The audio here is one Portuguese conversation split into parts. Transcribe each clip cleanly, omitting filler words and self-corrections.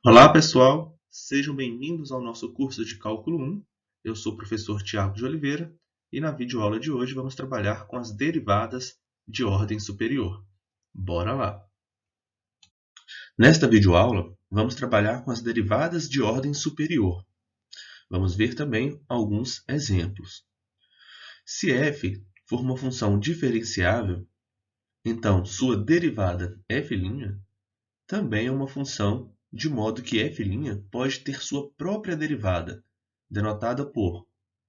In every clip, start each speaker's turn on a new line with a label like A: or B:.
A: Olá, pessoal! Sejam bem-vindos ao nosso curso de Cálculo 1. Eu sou o professor Tiago de Oliveira e na videoaula de hoje vamos trabalhar com as derivadas de ordem superior. Bora lá! Nesta videoaula, vamos trabalhar com as derivadas de ordem superior. Vamos ver também alguns exemplos. Se f for uma função diferenciável, então sua derivada f' também é uma função, de modo que f' pode ter sua própria derivada, denotada por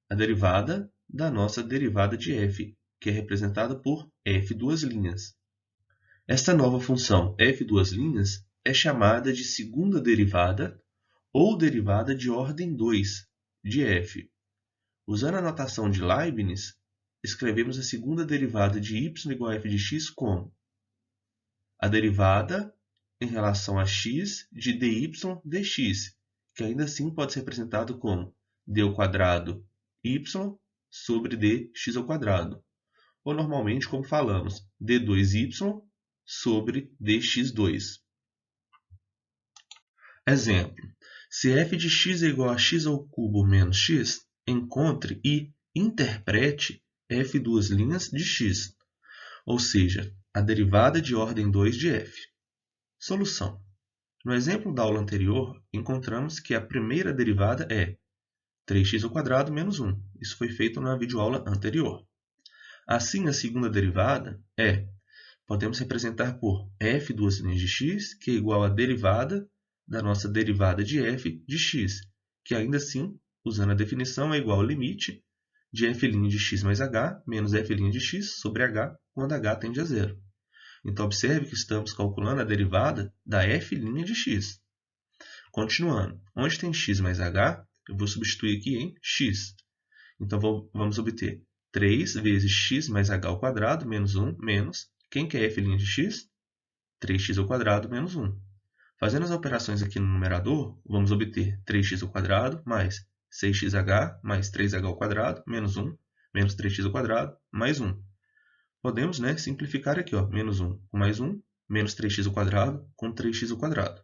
A: a derivada da nossa derivada de f, que é representada por f duas linhas. Esta nova função f duas linhas é chamada de segunda derivada ou derivada de ordem 2 de f. Usando a notação de Leibniz, escrevemos a segunda derivada de y igual a f de x como a derivada em relação a x de dy dx, que ainda assim pode ser representado como d ao quadrado y sobre dx ao quadrado, ou normalmente como falamos, d2y sobre dx2. Exemplo: se f de x é igual a x ao cubo menos x, encontre e interprete f duas linhas de x, ou seja, a derivada de ordem 2 de f. Solução. No exemplo da aula anterior, encontramos que a primeira derivada é 3x² menos 1. Isso foi feito na videoaula anterior. Assim, a segunda derivada podemos representar por f duas linhas de x, que é igual à derivada da nossa derivada de f de x, que ainda assim, usando a definição, é igual ao limite de f' de x mais h menos f' de x sobre h, quando h tende a zero. Então, observe que estamos calculando a derivada da f' de x. Continuando, onde tem x mais h, eu vou substituir aqui em x. Então, vamos obter 3 vezes x mais h ao quadrado menos 1 menos, quem que é f' de x? 3x ao quadrado menos 1. Fazendo as operações aqui no numerador, vamos obter 3x ao quadrado mais 6xh mais 3h ao quadrado menos 1 menos 3x ao quadrado mais 1. Podemos simplificar aqui, menos 1 com mais 1, menos 3x ao quadrado com 3x ao quadrado.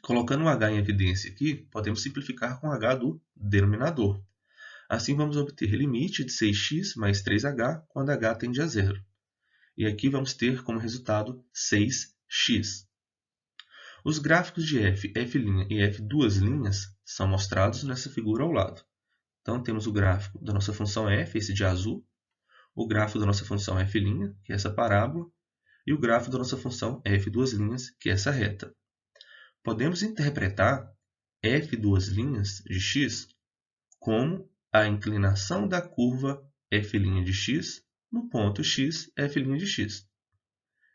A: Colocando o h em evidência aqui, podemos simplificar com h do denominador. Assim, vamos obter limite de 6x mais 3h quando h tende a zero. E aqui vamos ter como resultado 6x. Os gráficos de f', f' e f duas linhas são mostrados nessa figura ao lado. Então, temos o gráfico da nossa função f, esse de azul, o gráfico da nossa função f', que é essa parábola, e o gráfico da nossa função f duas linhas, que é essa reta. Podemos interpretar f duas linhas de x como a inclinação da curva f' de x no ponto x, f' de x.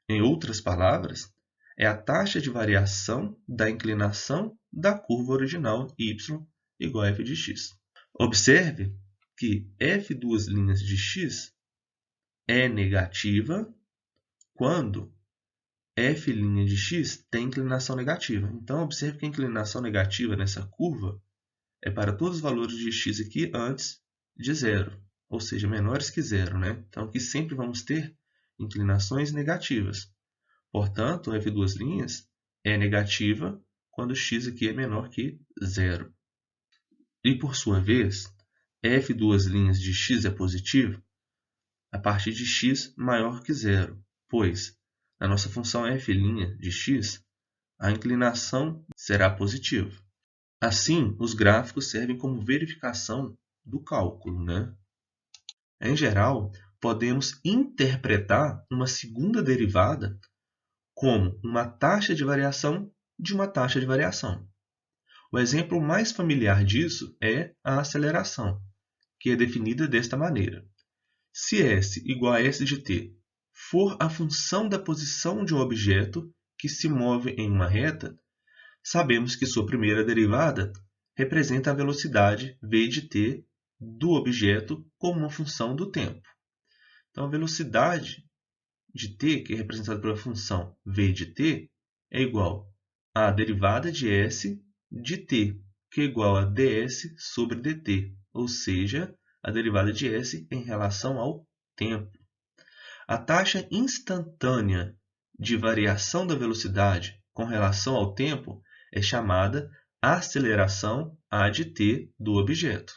A: Em outras palavras, é a taxa de variação da inclinação da curva original y igual a f de x. Observe que f duas linhas de x é negativa quando f' de x tem inclinação negativa. Então, observe que a inclinação negativa nessa curva é para todos os valores de x aqui antes de zero, ou seja, menores que zero. Então, aqui sempre vamos ter inclinações negativas. Portanto, f duas linhas é negativa quando x aqui é menor que zero. E, por sua vez, f duas linhas de x é positivo a partir de x maior que zero, pois na nossa função f' de x, a inclinação será positiva. Assim, os gráficos servem como verificação do cálculo. Em geral, podemos interpretar uma segunda derivada como uma taxa de variação de uma taxa de variação. O exemplo mais familiar disso é a aceleração, que é definida desta maneira. Se S igual a S de t for a função da posição de um objeto que se move em uma reta, sabemos que sua primeira derivada representa a velocidade v de t do objeto como uma função do tempo. Então, a velocidade de t, que é representada pela função v de t, é igual à derivada de s de t, que é igual a ds sobre dt, ou seja, a derivada de s em relação ao tempo. A taxa instantânea de variação da velocidade com relação ao tempo é chamada aceleração a de t do objeto.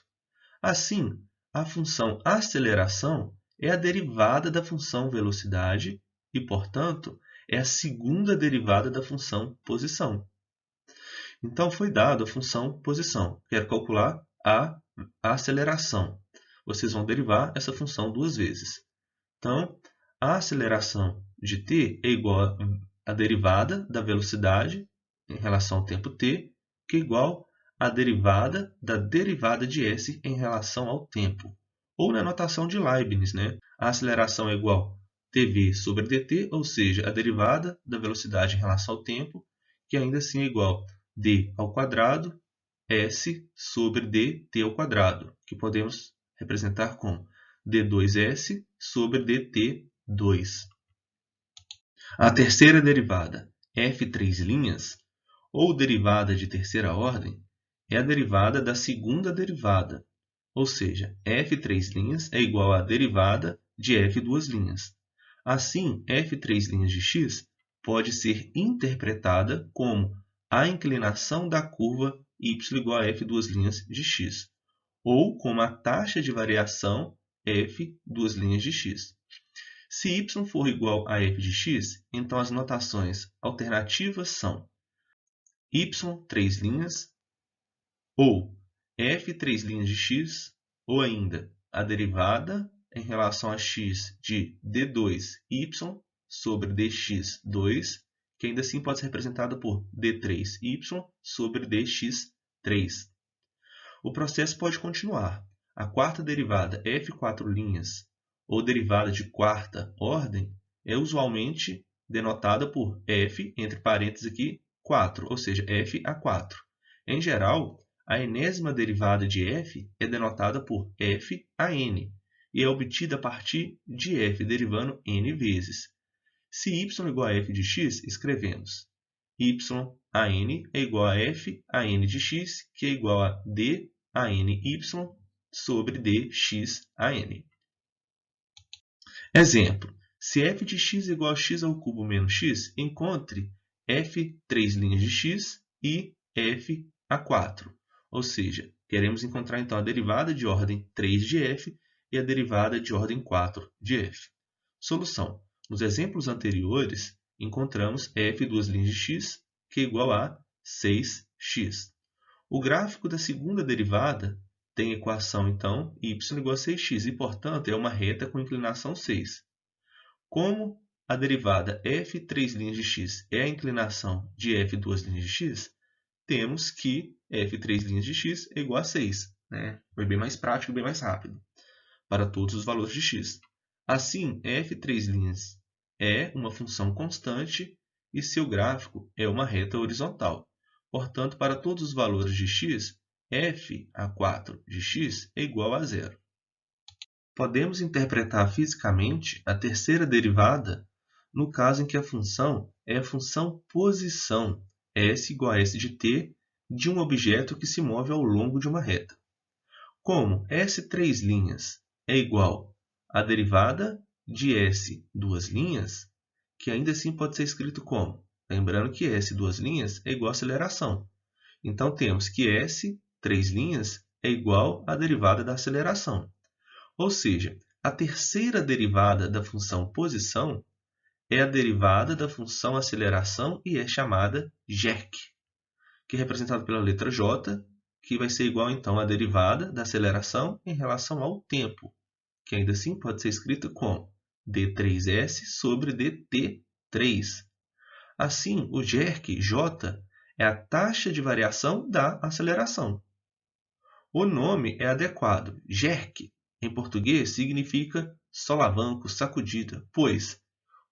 A: Assim, a função aceleração é a derivada da função velocidade e, portanto, é a segunda derivada da função posição. Então, foi dado a função posição. Quero calcular a aceleração. Vocês vão derivar essa função duas vezes. Então, a aceleração de t é igual à derivada da velocidade em relação ao tempo t, que é igual à derivada da derivada de s em relação ao tempo. Ou na notação de Leibniz, né? A aceleração é igual a tv sobre dt, ou seja, a derivada da velocidade em relação ao tempo, que ainda assim é igual a d ao quadrado s sobre dt ao quadrado, que podemos representar como d2s sobre dt2. A terceira derivada, f3', ou derivada de terceira ordem, é a derivada da segunda derivada, ou seja, f3' é igual à derivada de f2'. Assim, f3' de x pode ser interpretada como a inclinação da curva y igual a f2' de x, ou como a taxa de variação f2' de x. Se y for igual a f de x, então as notações alternativas são y3' ou f3' de x, ou ainda a derivada em relação a x de d2y sobre dx2, que ainda assim pode ser representada por d3y sobre dx3. O processo pode continuar. A quarta derivada f4', ou derivada de quarta ordem, é usualmente denotada por f, entre parênteses aqui, 4, ou seja, f a 4. Em geral, a enésima derivada de f é denotada por f a n, e é obtida a partir de f derivando n vezes. Se y é igual a f de x, escrevemos y a n é igual a f a n de x, que é igual a d a n y sobre dx a n. Exemplo. Se f de x é igual a x ao cubo menos x, encontre f3' de x e f a 4. Ou seja, queremos encontrar então a derivada de ordem 3 de f e a derivada de ordem 4 de f. Solução. Nos exemplos anteriores, encontramos f2' de x, que é igual a 6x. O gráfico da segunda derivada tem a equação, então, y igual a 6x, e, portanto, é uma reta com inclinação 6. Como a derivada f3' de x é a inclinação de f2' de x, temos que f3' de x é igual a 6. Né? Foi bem mais prático, bem mais rápido, para todos os valores de x. Assim, f3' é uma função constante e seu gráfico é uma reta horizontal. Portanto, para todos os valores de x, f a 4 de x é igual a 0. Podemos interpretar fisicamente a terceira derivada no caso em que a função é a função posição, s igual a s de t, de um objeto que se move ao longo de uma reta. Como s3' é igual à derivada de s duas linhas, que ainda assim pode ser escrito como? Lembrando que s duas linhas é igual a aceleração. Então, temos que s3' é igual à derivada da aceleração. Ou seja, a terceira derivada da função posição é a derivada da função aceleração e é chamada jerk, que é representada pela letra j, que vai ser igual, então, à derivada da aceleração em relação ao tempo, que ainda assim pode ser escrito como d3s sobre dt3. Assim, o jerk, j, é a taxa de variação da aceleração. O nome é adequado. Jerk, em português, significa solavanco, sacudida, pois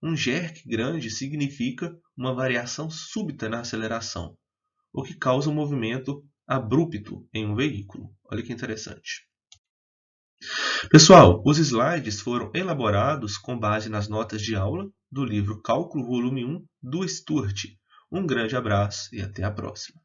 A: um jerk grande significa uma variação súbita na aceleração, o que causa um movimento abrupto em um veículo. Olha que interessante. Pessoal, os slides foram elaborados com base nas notas de aula do livro Cálculo Volume 1 do Sturt. Um grande abraço e até a próxima.